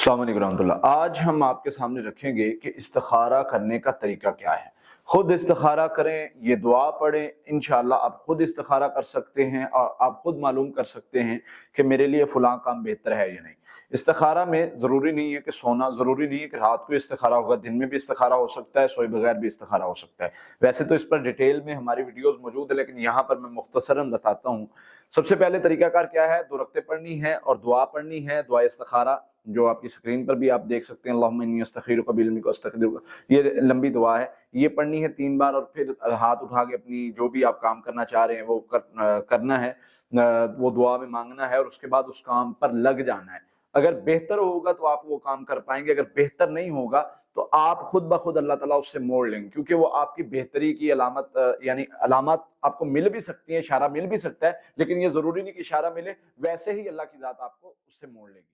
अस्सलाम वालेकुम रहमतुल्लाह। आज हम आपके सामने रखेंगे कि इस्तिखारा करने का तरीका क्या है। खुद इस्तिखारा करें, ये दुआ पढ़ें, इंशाअल्लाह आप खुद इस्तिखारा कर सकते हैं और आप खुद मालूम कर सकते हैं कि मेरे लिए फ़लाँ काम बेहतर है या नहीं। इस्तिखारा में ज़रूरी नहीं है कि सोना, ज़रूरी नहीं है कि रात को इस्तिखारा होगा, दिन में भी इस्तिखारा हो सकता है, सोए बगैर भी इस्तिखारा हो सकता है। वैसे तो इस पर डिटेल में हमारी वीडियोज़ मौजूद है, लेकिन यहाँ पर मैं मुख्तसरन बताता हूँ। सबसे पहले तरीकाकार क्या है, 2 रकअतें पढ़नी है और दुआ पढ़नी है, दुआ इस्तिखारा, जो आपकी स्क्रीन पर भी आप देख सकते हैं। अल्लाहुम्मा इन्नी अस्तखीरुका बिइल्मिका वअस्तक़दिरुका, ये लंबी दुआ है, ये पढ़नी है 3 बार और फिर हाथ उठा के अपनी जो भी आप काम करना चाह रहे हैं वो करना है, वो दुआ में मांगना है और उसके बाद उस काम पर लग जाना है। अगर बेहतर होगा तो आप वो काम कर पाएंगे, अगर बेहतर नहीं होगा तो आप खुद ब खुद अल्लाह ताला उससे मोड़ लेंगे, क्योंकि वो आपकी बेहतरी की अलामत, यानी अलामत आपको मिल भी सकती है, इशारा मिल भी सकता है, लेकिन ये जरूरी नहीं कि इशारा मिले, वैसे ही अल्लाह की जात आपको उससे मोड़ लेगी।